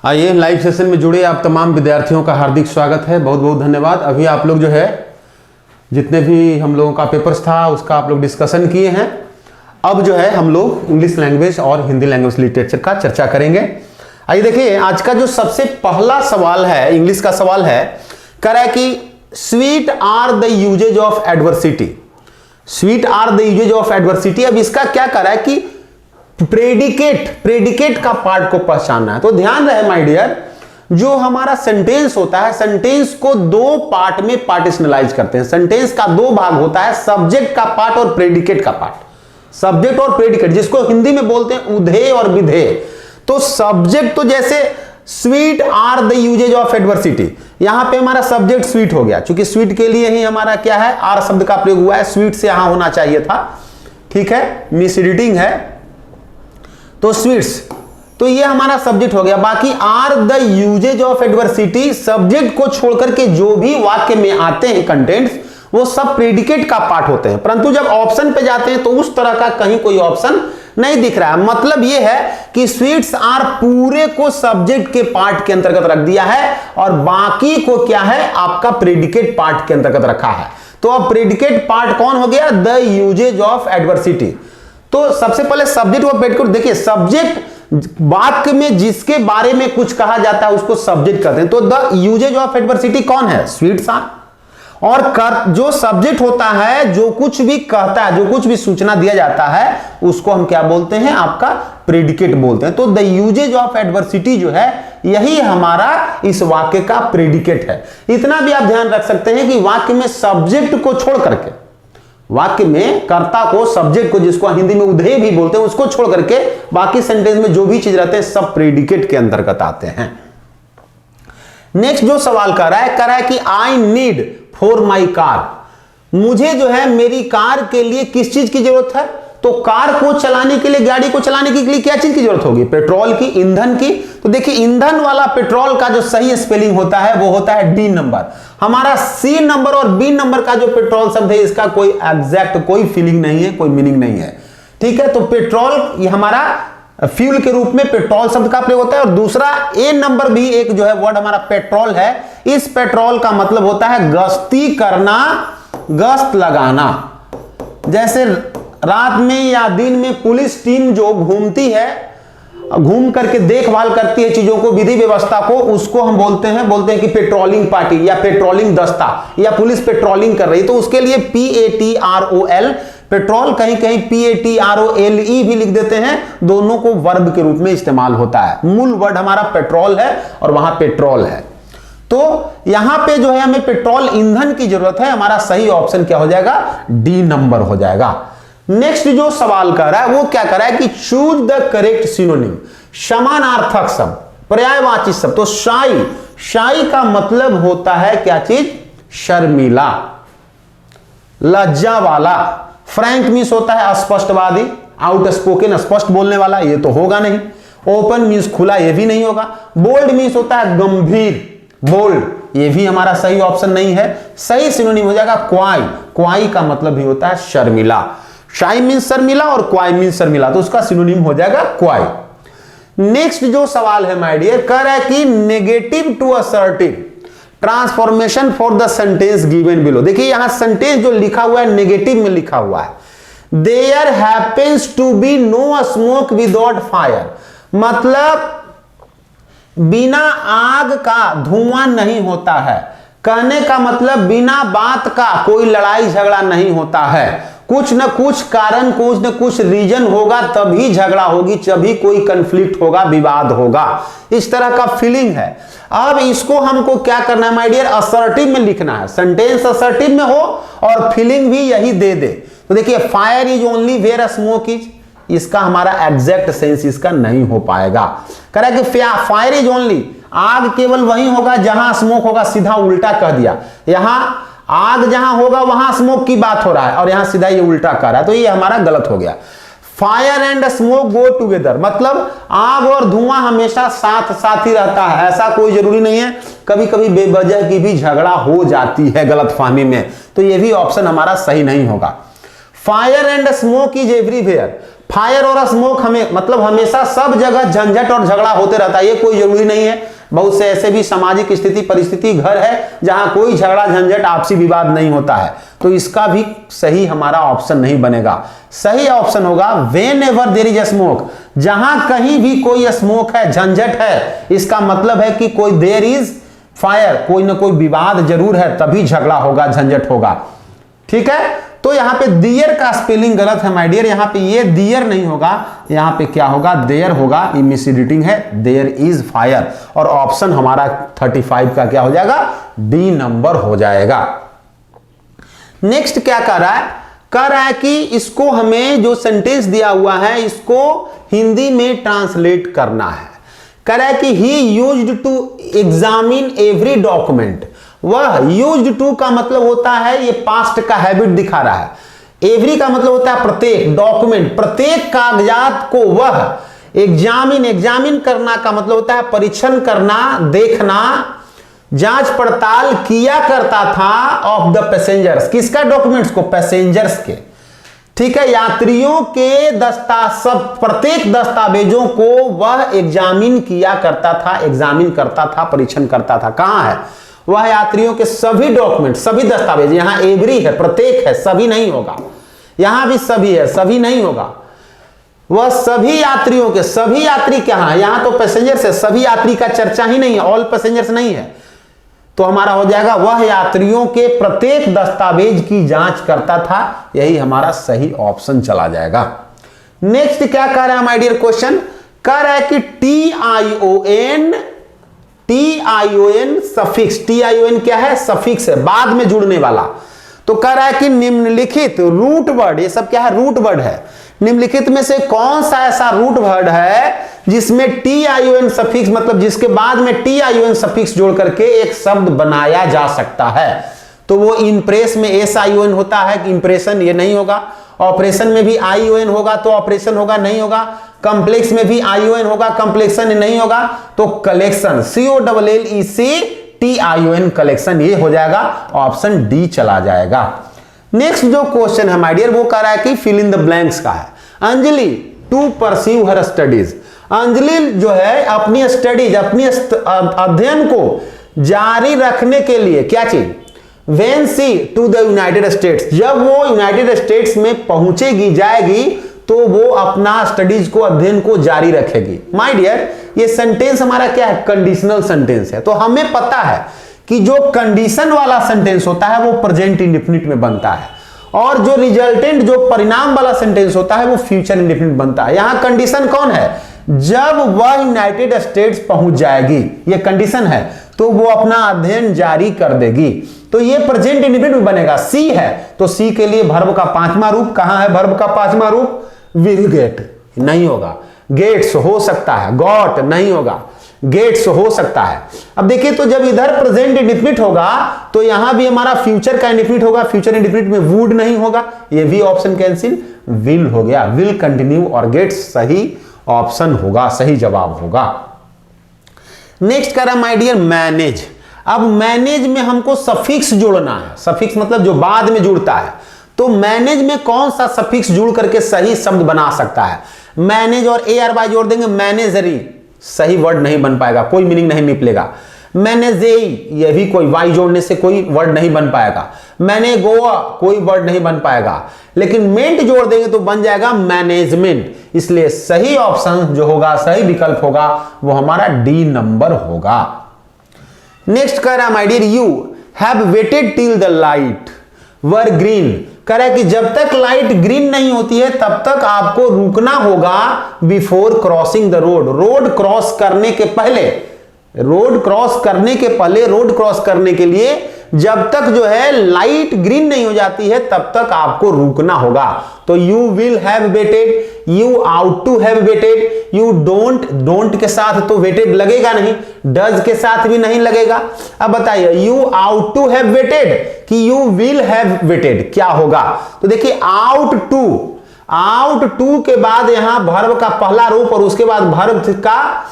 आइए live session में जुड़े आप तमाम विद्यार्थियों का हार्दिक स्वागत है। बहुत बहुत धन्यवाद। अभी आप लोग जो है जितने भी हम लोगों का पेपर्स था उसका आप लोग डिस्कशन किए हैं। अब जो है हम लोग इंग्लिश लैंग्वेज और हिंदी लैंग्वेज लिटरेचर का चर्चा करेंगे। आइए देखिए, आज का जो सबसे पहला सवाल है, इंग्लिश का सवाल है, कह रहा है कि sweet are the uses of adversity. Sweet are the uses of adversity. अब इसका क्या कर रहा है कि प्रेडिकेट का पार्ट को पहचानना है। तो ध्यान रहे माय डियर, जो हमारा सेंटेंस होता है, सेंटेंस को दो पार्ट में पार्टिशनलाइज करते हैं। सेंटेंस का दो भाग होता है, सब्जेक्ट का पार्ट और प्रेडिकेट का पार्ट। सब्जेक्ट और प्रेडिकेट, जिसको हिंदी में बोलते हैं उधेय और विधेय। तो सब्जेक्ट तो जैसे sweet are the uses of adversity, यहां पे हमारा सब्जेक्ट स्वीट हो गया, क्योंकि स्वीट के लिए ही हमारा क्या है, आर शब्द का प्रयोग हुआ है। स्वीट से यहां होना चाहिए था, ठीक है, मिस रीडिंग है। तो स्वीट्स, तो ये हमारा सब्जेक्ट हो गया। बाकी are the uses of adversity, subject को छोड़कर के जो भी वाक्य में आते हैं कंटेंट्स, वो सब प्रेडिकेट का पार्ट होते हैं। परंतु जब ऑप्शन पे जाते हैं तो उस तरह का कहीं कोई ऑप्शन नहीं दिख रहा है। मतलब ये है कि स्वीट्स आर पूरे को सब्जेक्ट के पार्ट के अंतर्गत रख दिया है और बाकी को क्या है, आपका प्रेडिकेट पार्ट के अंतर्गत रखा है। तो अब प्रेडिकेट पार्ट कौन हो गया, द यूजेज ऑफ एडवर्सिटी। तो सबसे पहले सब्जेक्ट और प्रेडिकेट देखिए। सब्जेक्ट वाक्य में जिसके बारे में कुछ कहा जाता है उसको सब्जेक्ट कहते हैं। तो द यूजेज ऑफ एडवर्सिटी कौन है, स्वीट्स आर। और जो सब्जेक्ट होता है, जो कुछ भी कहता है, जो कुछ भी सूचना दिया जाता है, उसको हम क्या बोलते हैं, आपका प्रेडिकेट बोलते हैं। तो द यूजेज ऑफ एडवर्सिटी जो है, यही हमारा इस वाक्य का प्रेडिकेट है। इतना भी आप ध्यान रख सकते हैं कि वाक्य में सब्जेक्ट को छोड़ करके, वाक्य में कर्ता को, सब्जेक्ट को, जिसको हिंदी में उधेय भी बोलते हैं, उसको छोड़ करके बाकी सेंटेंस में जो भी चीज रहते हैं सब प्रेडिकेट के अंतर्गत आते हैं। नेक्स्ट जो सवाल कर रहा है कि I need for my car, मुझे जो है मेरी कार के लिए किस चीज की जरूरत है। तो कार को चलाने के लिए, गाड़ी को चलाने के लिए क्या चीज की जरूरत होगी, पेट्रोल की, ईंधन की। तो देखिए, ईंधन वाला पेट्रोल का जो सही स्पेलिंग होता है वो होता है डी नंबर। हमारा सी नंबर और बी नंबर का जो पेट्रोल शब्द है, इसका कोई एग्जैक्ट कोई फीलिंग नहीं है, कोई मीनिंग नहीं है, ठीक है। तो पेट्रोल ये हमारा फ्यूल के रूप में पेट्रोल शब्द का प्रयोग होता है। और दूसरा ए नंबर भी एक जो है वर्ड हमारा पेट्रोल है। इस पेट्रोल का मतलब होता है गश्ती करना, गश्त लगाना। जैसे रात में या दिन में पुलिस टीम जो घूमती है, घूम करके देखभाल करती है चीजों को, विधि व्यवस्था को, उसको हम बोलते हैं कि पेट्रोलिंग पार्टी या पेट्रोलिंग दस्ता, या पुलिस पेट्रोलिंग कर रही है। तो उसके लिए PATROL, पेट्रोल, कहीं कहीं PATROLE भी लिख देते हैं। दोनों को वर्ब के रूप में इस्तेमाल होता है। मूल वर्ड हमारा पेट्रोल है और वहां पेट्रोल है। तो यहां पे जो है हमें पेट्रोल ईंधन की जरूरत है। हमारा सही ऑप्शन क्या हो जाएगा, डी नंबर हो जाएगा। नेक्स्ट जो सवाल कर रहा है वो क्या कर रहा है कि चूज द करेक्ट सिनोनिम, समानार्थक शब्द, पर्यायवाची शब्द। तो शाई का मतलब होता है क्या चीज, शर्मीला, लज्जा वाला। फ्रैंक मीन्स होता है स्पष्टवादी, आउटस्पोकन, स्पष्ट बोलने वाला, ये तो होगा नहीं। ओपन मीन्स खुला, ये भी नहीं होगा। बोल्ड मीन्स होता है गंभीर, बोल्ड, ये भी हमारा सही ऑप्शन नहीं है। सही सिनोनिम हो जाएगा क्वाई। क्वाई का मतलब भी होता है शर्मिला। शाई मीन्स शर्मिला और क्वाई मीन्स शर्मिला, तो उसका सिनोनिम हो जाएगा क्वाई। नेक्स्ट जो सवाल है माय डियर, कह रहा है कि negative to assertive transformation for the sentence given below. देखिए यहां सेंटेंस जो लिखा हुआ है नेगेटिव में लिखा हुआ है, there happens to be no smoke without fire. मतलब बिना आग का धुआं नहीं होता है। कहने का मतलब बिना बात का कोई लड़ाई झगड़ा नहीं होता है। कुछ न कुछ कारण, कुछ न कुछ रीजन होगा, तभी झगड़ा होगी, तभी कोई कंफ्लिक्ट होगा, विवाद होगा। इस तरह का फीलिंग है। अब इसको हमको क्या करना है माय डियर, असर्टिव में लिखना है। सेंटेंस असर्टिव में हो और फीलिंग भी यही दे दे। तो देखिए, fire is only where smoke is, इसका हमारा एग्जैक्ट सेंस इसका नहीं हो पाएगा। कह रहा है कि फायर इज ओनली, आग केवल वहीं होगा जहां स्मोक होगा, सीधा उल्टा कह दिया। यहां आग जहां होगा वहां स्मोक की बात हो रहा है और यहां सीधा ये उल्टा कर रहा है, तो ये हमारा गलत हो गया। Fire and smoke go together, मतलब आग और धुआं हमेशा साथ साथ ही रहता है, ऐसा कोई जरूरी नहीं है। कभी कभी बेवजह की भी झगड़ा हो जाती है गलतफहमी में, तो ये भी ऑप्शन हमारा सही नहीं होगा। Fire and smoke is everywhere. Fire और स्मोक हमें मतलब हमेशा सब जगह झंझट और झगड़ा होते रहता है, ये कोई जरूरी नहीं है। बहुत से ऐसे भी सामाजिक स्थिति परिस्थिति घर है जहां कोई झगड़ा झंझट आपसी विवाद नहीं होता है, तो इसका भी सही हमारा ऑप्शन नहीं बनेगा। सही ऑप्शन होगा whenever there is smoke, जहां कहीं भी कोई स्मोक है, झंझट है, इसका मतलब है कि कोई देयर इज फायर, कोई ना कोई विवाद जरूर है, तभी झगड़ा होगा, झंझट होगा। ठीक है, तो यहां पे दियर का स्पेलिंग गलत है माय डियर, यहां पे ये दियर नहीं होगा, यहां पे क्या होगा, देयर होगा, ये मिस रीडिंग है, देयर इज फायर। और ऑप्शन हमारा 35 का क्या हो जाएगा, डी नंबर हो जाएगा। नेक्स्ट क्या कर रहा है कि इसको हमें जो सेंटेंस दिया हुआ है इसको हिंदी में ट्रांसलेट करना है। कह रहा है कि he used to examine every document. वह यूज्ड टू का मतलब होता है, ये पास्ट का हैबिट दिखा रहा है। एवरी का मतलब होता है प्रत्येक, डॉक्यूमेंट प्रत्येक कागजात को वह एग्जामिन करना का मतलब होता है परीक्षण करना, देखना, जांच पड़ताल किया करता था ऑफ द पैसेंजर्स। किसका डॉक्यूमेंट्स को, पैसेंजर्स के। ठीक है, यात्रियों के सब प्रत्येक दस्तावेजों को वह एग्जामिन किया करता था, एग्जामिन करता था, परीक्षण करता था। कहां है वह, यात्रियों के सभी डॉक्यूमेंट, सभी दस्तावेज। यहां एवरी है, प्रत्येक है, सभी नहीं होगा। यहां भी सभी है, सभी नहीं होगा। वह सभी यात्रियों के, सभी यात्री क्या है, यहां तो पैसेंजर्स है, सभी यात्री का चर्चा ही नहीं है, ऑल पैसेंजर्स नहीं है, तो हमारा हो जाएगा वह यात्रियों के प्रत्येक दस्तावेज की जांच करता था। यही हमारा सही ऑप्शन चला जाएगा। नेक्स्ट क्या कह रहा है माय डियर क्वेश्चन, कह रहा है कि TION सफिक्स, TION क्या है, सफिक्स है, बाद में जुड़ने वाला। तो कह रहा है कि निम्नलिखित रूट वर्ड, ये सब क्या है, रूट वर्ड है। निम्नलिखित में से कौन सा ऐसा रूट वर्ड है जिसमें TION सफिक्स मतलब जिसके बाद में TION सफिक्स जोड़ करके एक शब्द बनाया जा सकता है। तो वो इंप्रेस में SION होता है कि इंप्रेशन, ये नहीं होगा। ऑपरेशन में भी ION होगा तो ऑपरेशन होगा, नहीं होगा। कंप्लेक्स में भी ION होगा, कंप्लेक्शन नहीं होगा। तो कलेक्शन, COLLECTION कलेक्शन, ये हो जाएगा, ऑप्शन डी चला जाएगा। नेक्स्ट जो क्वेश्चन है माय डियर वो कह रहा है कि फिल इन द ब्लैंक्स का है। Anjali to pursue her studies, Anjali जो है अपनी स्टडीज, अपनी अध्ययन को जारी रखने के लिए क्या चीज, when she to the United States, जब वो यूनाइटेड स्टेट्स में पहुंचेगी, जाएगी, तो वो अपना स्टडीज को, अध्ययन को जारी रखेगी। माय डियर ये सेंटेंस हमारा क्या है, कंडीशनल सेंटेंस है। तो हमें पता है कि जो कंडीशन वाला सेंटेंस होता है वो प्रेजेंट इंडेफिनिट में बनता है, और जो रिजल्टेंट, जो परिणाम वाला सेंटेंस होता है वो फ्यूचर इंडेफिनिट बनता है। यहां कंडीशन कौन है, जब वह यूनाइटेड स्टेट्स पहुंच जाएगी, ये कंडीशन है, तो वो अपना अध्ययन जारी कर देगी। तो ये प्रेजेंट इंडेफिनिट में बनेगा। सी है तो सी के लिए वर्ब का पांचवा रूप, कहां है वर्ब का पांचवा रूप, विल गेट, नहीं होगा। गेट्स हो सकता है, गॉट नहीं होगा, गेट्स हो सकता है। अब देखिए, तो जब इधर प्रेजेंट इंडेफिनिट होगा तो यहां भी हमारा फ्यूचर का इंडेफिनिट होगा, फ्यूचर इंडेफिनिट में वुड नहीं होगा, ये भी ऑप्शन कैंसिल, विल हो गया, विल कंटिन्यू और गेट्स सही ऑप्शन होगा, सही जवाब होगा। नेक्स्ट कह रहा माय डियर मैनेज। अब मैनेज में हमको सफिक्स जोड़ना है, सफिक्स मतलब जो बाद में जुड़ता है। तो मैनेज में कौन सा सफिक्स जुड़ करके सही शब्द बना सकता है, मैनेज और ARY जोड़ देंगे, मैनेजरी, सही वर्ड नहीं बन पाएगा, कोई मीनिंग नहीं निकलेगा। मैनेजेई, यह भी कोई वाई जोड़ने से कोई वर्ड नहीं बन पाएगा। मैंने गोवा, कोई वर्ड नहीं बन पाएगा। लेकिन मेंट जोड़ देंगे तो बन जाएगा मैनेजमेंट। इसलिए सही ऑप्शन जो होगा, सही विकल्प होगा, वो हमारा डी नंबर होगा। नेक्स्ट कह रहा है my dear you have waited till the light were green. कह रहा है कि जब तक लाइट ग्रीन नहीं होती है तब तक आपको रुकना होगा before crossing the road, road cross करने के पहले, रोड क्रॉस करने के पहले, रोड क्रॉस करने के लिए जब तक जो है लाइट ग्रीन नहीं हो जाती है तब तक आपको रुकना होगा। तो you will have waited, you ought to have waited, you don't के साथ तो वेटेड लगेगा नहीं, डज के साथ भी नहीं लगेगा। अब बताइए you ought to have waited कि यू विल हैव वेटेड, क्या होगा। तो देखिए आउट टू के बाद यहां वर्ब का पहला रूप और उसके बाद वर्ब का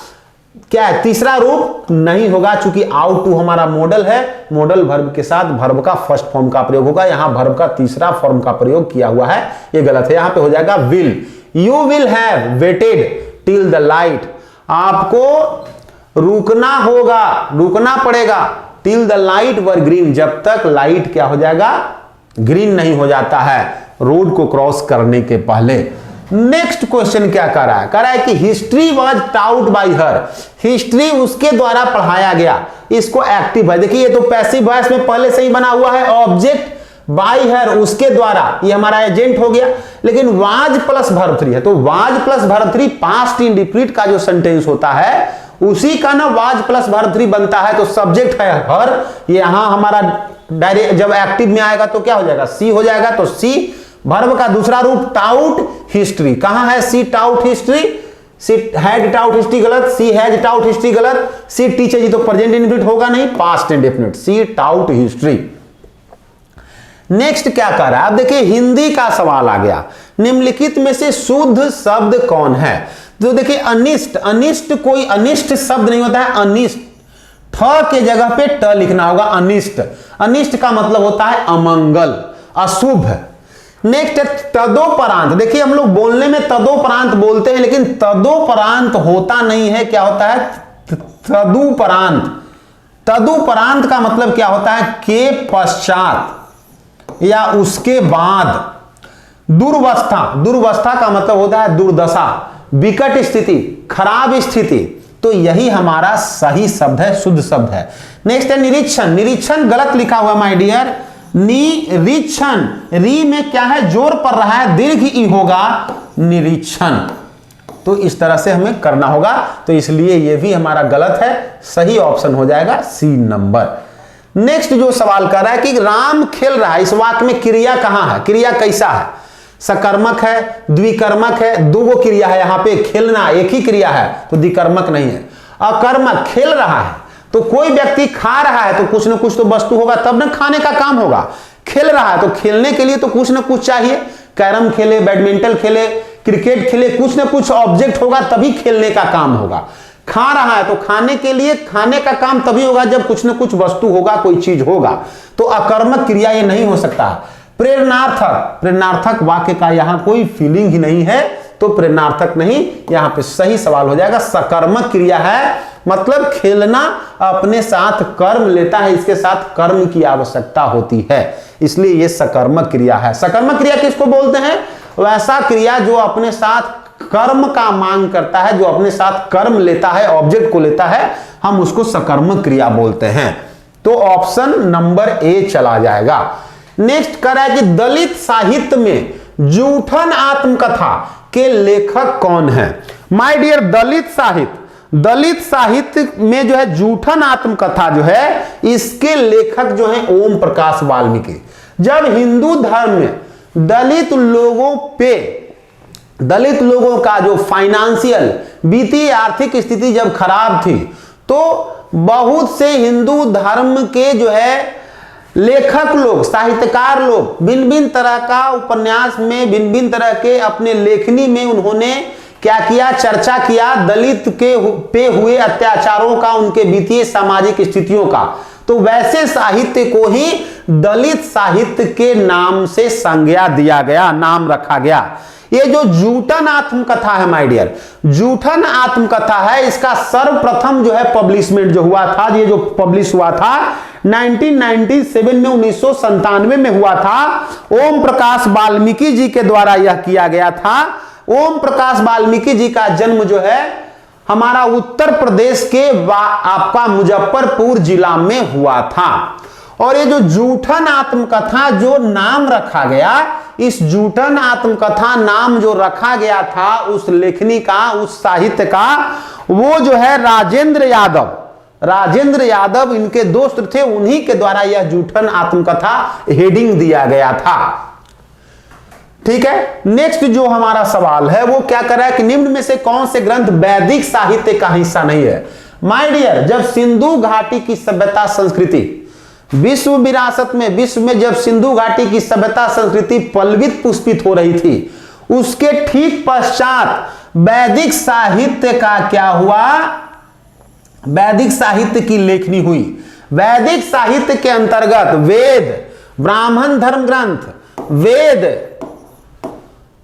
क्या है, तीसरा रूप नहीं होगा, चूंकि आउट टू हमारा मॉडल है, मॉडल वर्ब के साथ वर्ब का फर्स्ट फॉर्म का प्रयोग होगा, यहां वर्ब का तीसरा फॉर्म का प्रयोग किया हुआ है, यह गलत है, यहां पे हो जाएगा will. You will have waited till the light, आपको रुकना होगा, रुकना पड़ेगा, till the light were green, जब तक लाइट क्या हो जाएगा, ग्रीन नहीं हो जाता है रोड को क्रॉस करने के पहले। नेक्स्ट क्वेश्चन क्या कर रहा है, कह रहा है कि history was taut by her, history उसके द्वारा पढ़ाया गया, इसको एक्टिव है, देखिए ये तो पैसिव वॉइस में पहले से ही बना हुआ है, ऑब्जेक्ट बाई हर उसके द्वारा, ये हमारा एजेंट हो गया, लेकिन वाज प्लस वर्ब थ्री है, तो was plus verb three past indefinite का जो सेंटेंस होता है उसी का ना वाज प्लस वर्ब थ्री बनता है, तो सब्जेक्ट है हर, यहां हमारा डायरेक्ट जब एक्टिव में आएगा तो क्या हो जाएगा, सी हो जाएगा, तो सी वर्ब का दूसरा रूप टाउट हिस्ट्री, कहां है she taught history, she had taught history गलत, सी हैज टाउट हिस्ट्री गलत, सी टीचर जी तो प्रेजेंट इंडेफिनिट होगा नहीं, पास्ट इंडेफिनिट, सी टाउट हिस्ट्री। नेक्स्ट क्या कर रहा है, अब देखिए हिंदी का सवाल आ गया, निम्नलिखित में से शुद्ध शब्द कौन है, तो देखिए अनिष्ट, अनिष्ट कोई अनिष्ट शब्द नहीं होता है, अनिष्ट ठ के जगह पे ट लिखना होगा, अनिष्ट, अनिष्ट का मतलब होता है अमंगल, अशुभ। नेक्स्ट है तदोपरांत, देखिए हम लोग बोलने में तदोपरांत बोलते हैं, लेकिन तदोपरांत होता नहीं है, क्या होता है तदुपरांत, तदुपरांत का मतलब क्या होता है, के पश्चात या उसके बाद। दुर्वस्था, दुर्वस्था का मतलब होता है दुर्दशा, विकट स्थिति, खराब स्थिति, तो यही हमारा सही शब्द है, शुद्ध शब्द है। नेक्स्ट है निरीक्षण, निरीक्षण गलत लिखा हुआ माय डियर, निरीक्षण, री में क्या है जोर पड़ रहा है, दीर्घ ई होगा निरीक्षण, तो इस तरह से हमें करना होगा, तो इसलिए ये भी हमारा गलत है, सही ऑप्शन हो जाएगा सी नंबर। नेक्स्ट जो सवाल कर रहा है कि राम खेल रहा है, इस वाक्य में क्रिया कहां है, क्रिया कैसा है, सकर्मक है, द्विकर्मक है, दो गो क्रिया है, यहां पे खेलना एक ही क्रिया है तो द्विकर्मक नहीं है, अकर्मक, खेल रहा है तो कोई व्यक्ति खा रहा है तो कुछ ना कुछ तो वस्तु होगा तब ना खाने का काम होगा, खेल रहा है तो खेलने के लिए तो कुछ ना कुछ चाहिए, कैरम खेले, बैडमिंटन खेले, क्रिकेट खेले, कुछ ना कुछ ऑब्जेक्ट होगा तभी खेलने का काम होगा, खा रहा है तो खाने के लिए खाने का काम तभी होगा जब कुछ ना कुछ वस्तु होगा, कोई चीज होगा, तो अकर्मक क्रिया ये नहीं हो सकता। प्रेरणार्थक, प्रेरणार्थक वाक्य का यहां कोई फीलिंग ही नहीं है, तो प्रेरणार्थक नहीं, यहां पे सही सवाल हो जाएगा सकर्मक क्रिया है, मतलब खेलना अपने साथ कर्म लेता है, इसके साथ कर्म की आवश्यकता होती है, इसलिए यह सकर्मक क्रिया है। सकर्मक क्रिया किसको बोलते हैं, वैसा क्रिया जो अपने साथ कर्म का मांग करता है, जो अपने साथ कर्म लेता है, ऑब्जेक्ट को लेता है, हम उसको सकर्मक क्रिया बोलते हैं, तो ऑप्शन नंबर ए चला जाएगा। नेक्स्ट कर रहा है कि दलित साहित्य में जूठन आत्मकथा के लेखक कौन है। माय डियर, दलित साहित्य में जो है जूठन आत्मकथा जो है, इसके लेखक जो है ओम प्रकाश वाल्मीकि। जब हिंदू धर्म में दलित लोगों का जो फाइनेंशियल वित्तीय आर्थिक स्थिति जब खराब थी, तो बहुत से हिंदू धर्म के जो है लेखक लोग, साहित्यकार लोग भिन्न भिन्न तरह का उपन्यास में, भिन्न भिन्न तरह के अपने लेखनी में उन्होंने क्या किया, चर्चा किया दलित के पे हुए अत्याचारों का, उनके वित्तीय सामाजिक स्थितियों का, तो वैसे साहित्य को ही दलित साहित्य के नाम से संज्ञा दिया गया, नाम रखा गया। ये जो जूठन आत्मकथा है माय डियर, जूठन आत्मकथा है, इसका सर्वप्रथम जो है पब्लिशमेंट जो हुआ था, ये जो पब्लिश हुआ था 1997 में, 1997 में हुआ था, ओम प्रकाश वाल्मीकि जी के द्वारा यह किया गया था। ओम प्रकाश वाल्मीकि जी का जन्म जो है हमारा उत्तर प्रदेश के आपका मुजफ्फरपुर जिला में हुआ था, और ये जो जूठन आत्मकथा जो नाम रखा गया, इस जूठन आत्मकथा नाम जो रखा गया था उस लेखनी का, उस साहित्य का, वो जो है राजेंद्र यादव इनके दोस्त थे, उन्हीं के द्वारा यह जूठन आत्मकथा हेडिंग दिया गया था। ठीक है, नेक्स्ट जो हमारा सवाल है वो क्या कर रहा है कि निम्न में से कौन से ग्रंथ वैदिक साहित्य का हिस्सा नहीं है। माय डियर, जब सिंधु घाटी की सभ्यता संस्कृति विश्व विरासत में, विश्व में जब सिंधु घाटी की सभ्यता संस्कृति पल्वित पुष्पित हो रही थी, उसके ठीक पश्चात वैदिक साहित्य का क्या हुआ, वैदिक साहित्य की लेखनी हुई। वैदिक साहित्य के अंतर्गत वेद, ब्राह्मण धर्म ग्रंथ, वेद,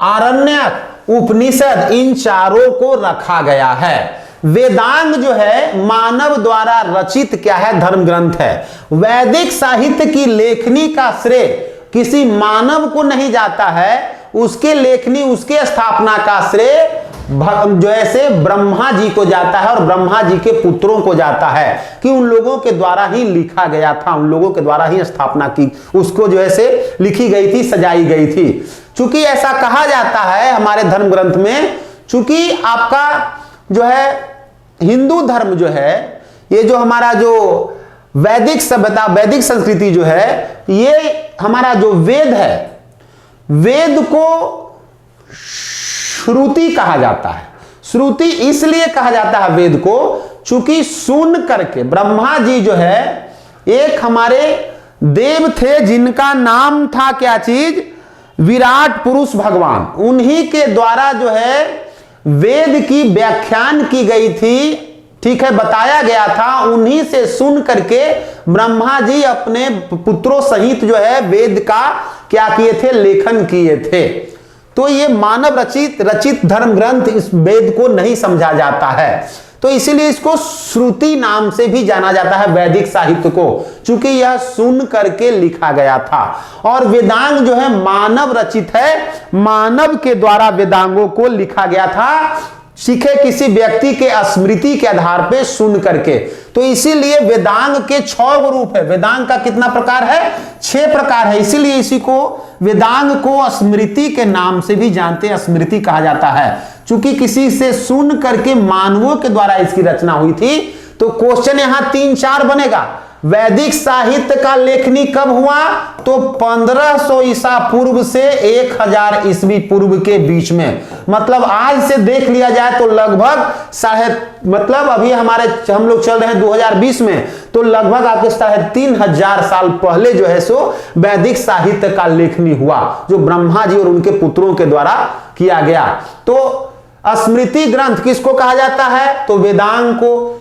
आरण्यक, उपनिषद, इन चारों को रखा गया है। वेदांग जो है मानव द्वारा रचित क्या है, धर्म ग्रंथ है। वैदिक साहित्य की लेखनी का श्रेय किसी मानव को नहीं जाता है, उसके लेखनी, उसके स्थापना का श्रेय जो ऐसे ब्रह्मा जी को जाता है और ब्रह्मा जी के पुत्रों को जाता है कि उन लोगों के द्वारा ही लिखा गया था, उन लोगों के द्वारा ही स्थापना की, उसको जो ऐसे लिखी गई थी, सजाई गई थी। चूंकि ऐसा कहा जाता है हमारे धर्म ग्रंथ में, चूंकि आपका जो है हिंदू धर्म जो है, ये जो हमारा जो वैदिक सभ्यता, वैदिक संस्कृति जो है, ये हमारा जो वेद है, वेद को श्रुति कहा जाता है। श्रुति इसलिए कहा जाता है वेद को, चूंकि सुन करके ब्रह्मा जी जो है एक हमारे देव थे जिनका नाम था क्या चीज, विराट पुरुष भगवान, उन्हीं के द्वारा जो है वेद की व्याख्यान की गई थी, ठीक है, बताया गया था। उन्हीं से सुन करके ब्रह्मा जी अपने पुत्रों सहित जो है वेद का क्या किए थे, लेखन किए थे। तो ये मानव रचित धर्म ग्रंथ इस वेद को नहीं समझा जाता है, तो इसीलिए इसको श्रुति नाम से भी जाना जाता है वैदिक साहित्य को, चूंकि यह सुन करके लिखा गया था। और वेदांग जो है मानव रचित है, मानव के द्वारा वेदांगों को लिखा गया था, सीखे किसी व्यक्ति के स्मृति के आधार पे सुन करके। तो इसीलिए वेदांग के 6 रूप है। वेदांग का कितना प्रकार है, 6 प्रकार है। इसीलिए इसी को वेदांग को स्मृति के नाम से भी जानते हैं, स्मृति कहा जाता है, चूंकि किसी से सुन करके मानवों के द्वारा इसकी रचना हुई थी। तो क्वेश्चन यहां 3-4 बनेगा। वैदिक साहित्य का लेखनी कब हुआ, तो 1500 ईसा पूर्व से 1000 ईस्वी पूर्व के बीच में। मतलब आज से देख लिया जाए तो लगभग मतलब अभी हम लोग चल रहे हैं 2020 में, तो लगभग आपके 3500 साल पहले जो है सो वैदिक साहित्य का लेखनी हुआ, जो ब्रह्मा जी और उनके पुत्रों के द्वारा किया गया। तो स्मृति ग्रंथ किसको कहा जाता है, तो वेदांग को।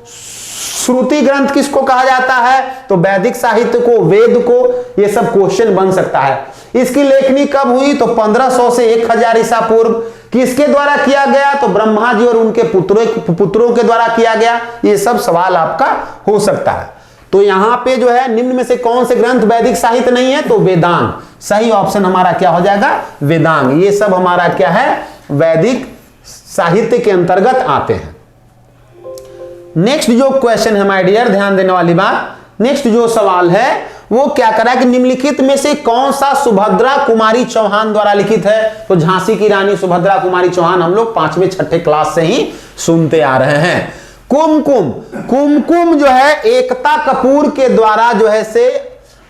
श्रुति ग्रंथ किसको कहा जाता है, तो वैदिक साहित्य को, वेद को। ये सब क्वेश्चन बन सकता है। इसकी लेखनी कब हुई, तो 1500 से 1000 ईसा पूर्व। किसके द्वारा किया गया, तो ब्रह्मा जी और उनके पुत्रों के द्वारा किया गया। ये सब सवाल आपका हो सकता है। तो यहां पे जो है निम्न में से कौन से ग्रंथ वैदिक साहित्य नहीं है, तो वेदांग। सही ऑप्शन हमारा क्या हो जाएगा, वेदांग। ये सब हमारा क्या है, वैदिक साहित्य के अंतर्गत आते हैं। नेक्स्ट जो क्वेश्चन है माय डियर, ध्यान देने वाली बात, नेक्स्ट जो सवाल है वो क्या करा है कि निम्नलिखित में से कौन सा सुभद्रा कुमारी चौहान द्वारा लिखित है। तो झांसी की रानी सुभद्रा कुमारी चौहान हम लोग 5वें-6ठे क्लास से ही सुनते आ रहे हैं। कुमकुम, कुमकुम जो है एकता कपूर के द्वारा जो है से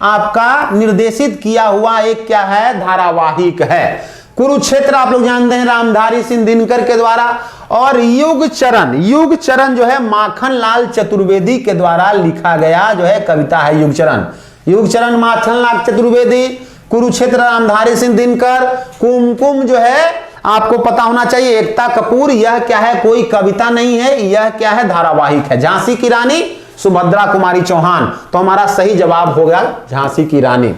आपका निर्देशित किया हुआ एक क्या है, धारावाहिक है। कुरुक्षेत्र आप लोग जानते हैं रामधारी सिंह दिनकर के द्वारा। और युग चरण जो है माखन लाल चतुर्वेदी के द्वारा लिखा गया जो है कविता है युग चरण माखन लाल चतुर्वेदी। कुरुक्षेत्र रामधारी सिंह दिनकर। कुमकुम जो है आपको पता होना चाहिए एकता कपूर। यह क्या है, कोई कविता नहीं है, यह क्या है, धारावाहिक है। झांसी की रानी सुभद्रा कुमारी चौहान, तो हमारा सही जवाब होगा झांसी की रानी।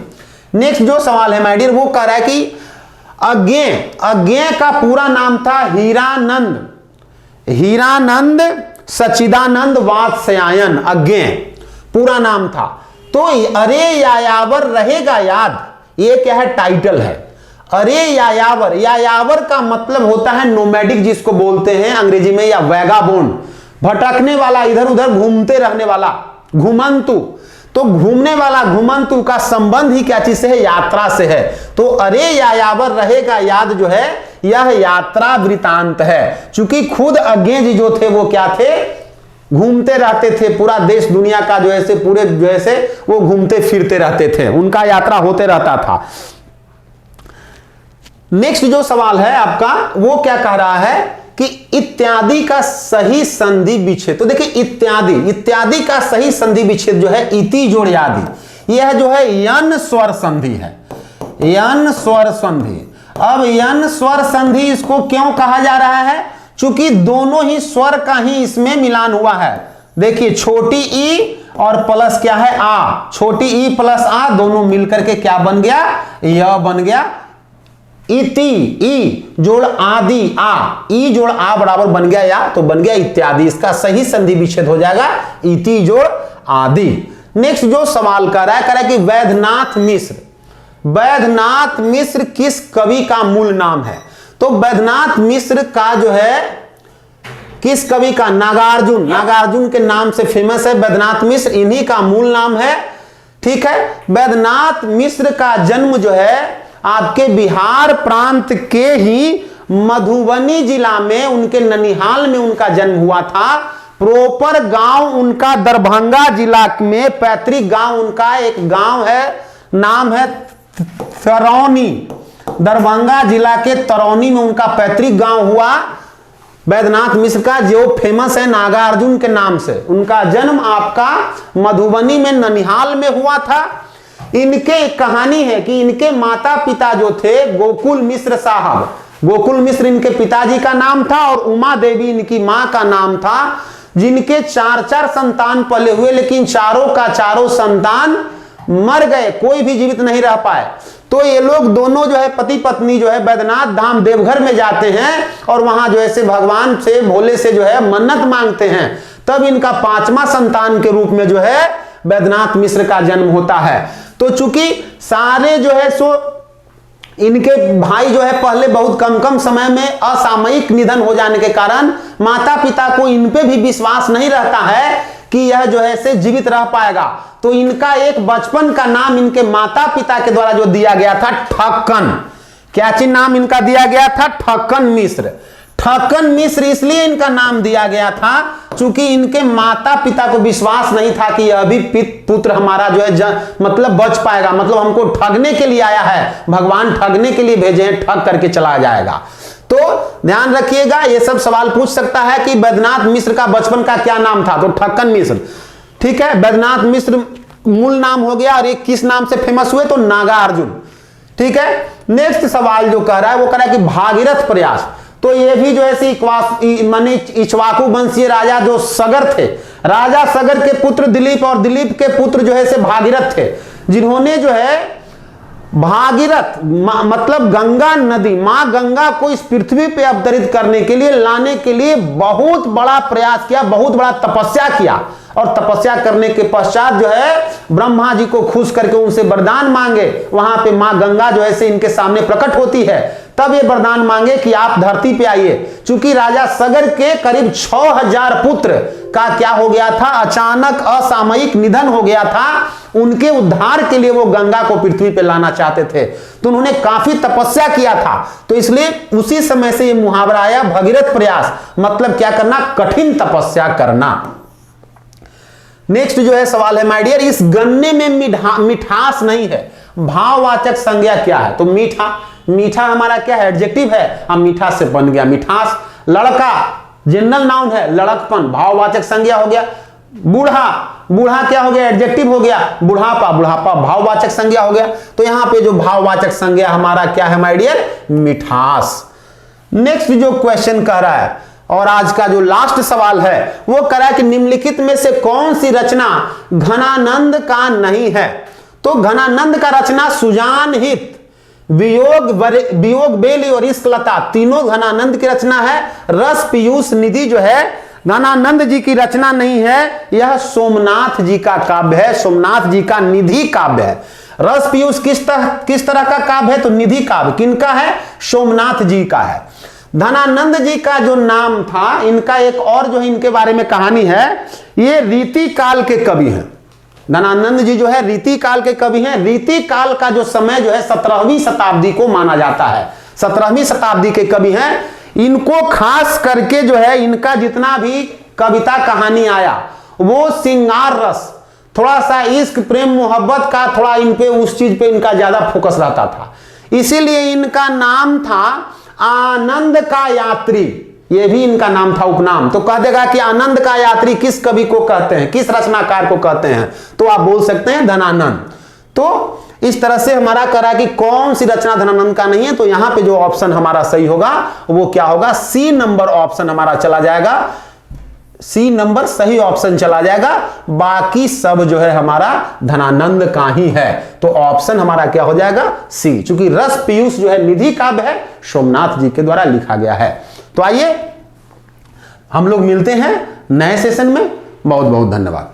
नेक्स्ट जो सवाल है माय डियर, वो कह रहा है कि अज्ञेय का पूरा नाम था हीरानंद सच्चिदानंद वात्स्यायन। अज्ञेय पूरा नाम था। तो अरे यायावर रहेगा याद, ये क्या है, टाइटल है। अरे यायावर का मतलब होता है नोमैडिक, जिसको बोलते हैं अंग्रेजी में, या वैगाबोंड, भटकने वाला, इधर उधर घूमते रहने वाला, घुमंतु। तो घूमने वाला, घुमंतु का संबंध ही क्या चीज से है, यात्रा से है। तो अरे यायावर रहेगा याद जो है, यह यात्रा वृतांत है। चूंकि खुद अज्ञेय जी जो थे वो क्या थे, घूमते रहते थे, पूरा देश दुनिया का जो है पूरे जो है वो घूमते फिरते रहते थे, उनका यात्रा होते रहता था। नेक्स्ट जो सवाल है आपका वो क्या कह रहा है कि इत्यादि का सही संधि विच्छेद। तो देखिए इत्यादि का सही संधि विच्छेद जो है इति जोड़ यादि, यह जो है यन स्वर संधि है, यन स्वर संधि। अब यन स्वर संधि इसको क्यों कहा जा रहा है, चूंकि दोनों ही स्वर का ही इसमें मिलान हुआ है। देखिए छोटी ई और प्लस क्या है आ, छोटी ई प्लस आ दोनों मिलकर के क्या बन गया, यह बन गया इति, ई जोड़ आदि आ, ई जोड़ आ बराबर बन गया या, तो बन गया इत्यादि। इसका सही संधि विच्छेद हो जाएगा इति जोड़ आदि। नेक्स्ट जो सवाल कर रहा है कि वैद्यनाथ मिश्र, वैद्यनाथ मिश्र किस कवि का मूल नाम है? तो वैद्यनाथ मिश्र का जो है किस कवि का, नागार्जुन, नागार्जुन के नाम से फेमस है वैद्यनाथ मिश्र, इन्हीं का मूल नाम है। ठीक है, वैद्यनाथ मिश्र का जन्म जो है आपके बिहार प्रांत के ही मधुबनी जिला में, उनके ननिहाल में उनका जन्म हुआ था। प्रॉपर गांव उनका दरभंगा जिला में, पैतृक गांव उनका एक गांव है, नाम है तरौनी, दरभंगा जिला के तरौनी में उनका पैतृक गांव हुआ वैद्यनाथ मिश्र का, जो फेमस है नागार्जुन के नाम से। उनका जन्म आपका मधुबनी में ननिहाल में हुआ था। इनके कहानी है कि इनके माता पिता जो थे गोकुल मिश्र साहब, गोकुल मिश्र इनके पिताजी का नाम था और उमा देवी इनकी मां का नाम था, जिनके 4 संतान पले हुए, लेकिन चारों का चारों संतान मर गए, कोई भी जीवित नहीं रह पाए। तो ये लोग दोनों जो है पति पत्नी जो है बैद्यनाथ धाम देवघर में जाते हैं और वहां जो है भगवान से भोले से जो है मन्नत मांगते हैं। तब इनका 5वां संतान के रूप में जो है बैद्यनाथ मिश्र का जन्म होता है। तो चूंकि सारे जो है सो इनके भाई जो है पहले बहुत कम समय में असामयिक निधन हो जाने के कारण माता पिता को इन पे भी विश्वास नहीं रहता है कि यह जो है से जीवित रह पाएगा। तो इनका एक बचपन का नाम इनके माता पिता के द्वारा जो दिया गया था ठक्कन, क्या चीज नाम इनका दिया गया था, ठक्कन मिश्र। ठक्कन मिश्र इसलिए इनका नाम दिया गया था क्योंकि इनके माता पिता को विश्वास नहीं था कि यह भी पुत्र हमारा जो है मतलब बच पाएगा, मतलब हमको ठगने के लिए आया है, भगवान ठगने के लिए भेजे हैं, ठग करके चला जाएगा। तो ध्यान रखिएगा, ये सब सवाल पूछ सकता है कि बैद्यनाथ मिश्र का बचपन का क्या नाम था, तो ठक्कन मिश्र। ठीक है, बैद्यनाथ मिश्र मूल नाम हो गया और ये किस नाम से फेमस हुए, तो नागार्जुन। ठीक है, नेक्स्ट सवाल जो कह रहा है वो कह रहा है कि भागीरथ प्रयास, तो ये भी जो है इक्ष्वाकु वंशीय राजा जो सगर थे, राजा सगर के पुत्र दिलीप और दिलीप के पुत्र जो है से भागीरथ थे, जिन्होंने जो है भागीरथ मतलब गंगा नदी, मां गंगा को इस पृथ्वी पे अवतरित करने के लिए, लाने के लिए बहुत बड़ा प्रयास किया, बहुत बड़ा तपस्या किया। और तपस्या करने के पश्चात जो है ब्रह्मा जी को खुश करके उनसे वरदान मांगे, वहां पे मां गंगा जो है से इनके सामने प्रकट होती है। तब ये वरदान मांगे कि आप धरती पे आइए, क्योंकि राजा सगर के करीब 6000 पुत्र का क्या हो गया था, अचानक असामयिक निधन हो गया था। उनके उद्धार के लिए वो गंगा को पृथ्वी पे लाना चाहते थे, तो उन्होंने काफी तपस्या किया था। तो इसलिए उसी समय से ये मुहावरा आया भगीरथ प्रयास, मतलब क्या करना, कठिन तपस्या करना। नेक्स्ट जो है सवाल है माय डियर, इस गन्ने में मिठास नहीं है, भाववाचक संज्ञा क्या है? तो मीठा, मीठा हमारा क्या है, एडजेक्टिव है, हम मीठा से बन गया मिठास। लड़का जनरल नाउन है, लड़कपन भाववाचक संज्ञा हो गया। बूढ़ा, बूढ़ा क्या हो गया, एडजेक्टिव हो गया। बुढ़ापा, बुढ़ापा भाववाचक संज्ञा हो गया। तो यहां पे जो भाववाचक संज्ञा हमारा क्या है माय डियर, मिठास। नेक्स्ट जो क्वेश्चन कह रहा है और आज का जो लास्ट सवाल है वो कह रहा है कि निम्नलिखित में से कौन सी रचना घनानंद का नहीं है? तो घनानंद का रचना सुजान हित, वियोग बेली और इश्क लता, तीनों घनानंद की रचना है। रस पीयूष निधि जो है घनानंद जी की रचना नहीं है, यह सोमनाथ जी का काव्य है, सोमनाथ जी का निधि काव्य है। रस पीयूष किस तरह का काव्य है, तो निधि काव्य किनका है, सोमनाथ जी का है। धनानंद जी का जो नाम था, इनका एक और जो है इनके बारे में कहानी है, ये रीति काल के कवि हैं। धनानंद जी जो है रीति काल के कवि हैं। रीति काल का जो समय जो है 17वीं शताब्दी को माना जाता है, 17वीं शताब्दी के कवि हैं। इनको खास करके जो है इनका जितना भी कविता कहानी आया वो श्रृंगार रस, थोड़ा सा इश्क प्रेम मोहब्बत का थोड़ा इन पे उस चीज पे इनका ज्यादा फोकस रहता था, इसीलिए इनका नाम था आनंद का यात्री। ये भी इनका नाम था, उपनाम। तो कह देगा कि आनंद का यात्री किस कवि को कहते हैं, किस रचनाकार को कहते हैं, तो आप बोल सकते हैं धनानंद। तो इस तरह से हमारा करा कि कौन सी रचना धनानंद का नहीं है, तो यहां पे जो ऑप्शन हमारा सही होगा वो क्या होगा, सी नंबर ऑप्शन हमारा चला जाएगा। सी नंबर सही ऑप्शन चला जाएगा, बाकी सब जो है हमारा धनानंद का ही है। तो ऑप्शन हमारा क्या हो जाएगा? सी। चूंकि रस पीयूष जो है निधि काव्य है, सोमनाथ जी के द्वारा लिखा गया है। तो आइए हम लोग मिलते हैं नए सेशन में। बहुत बहुत धन्यवाद।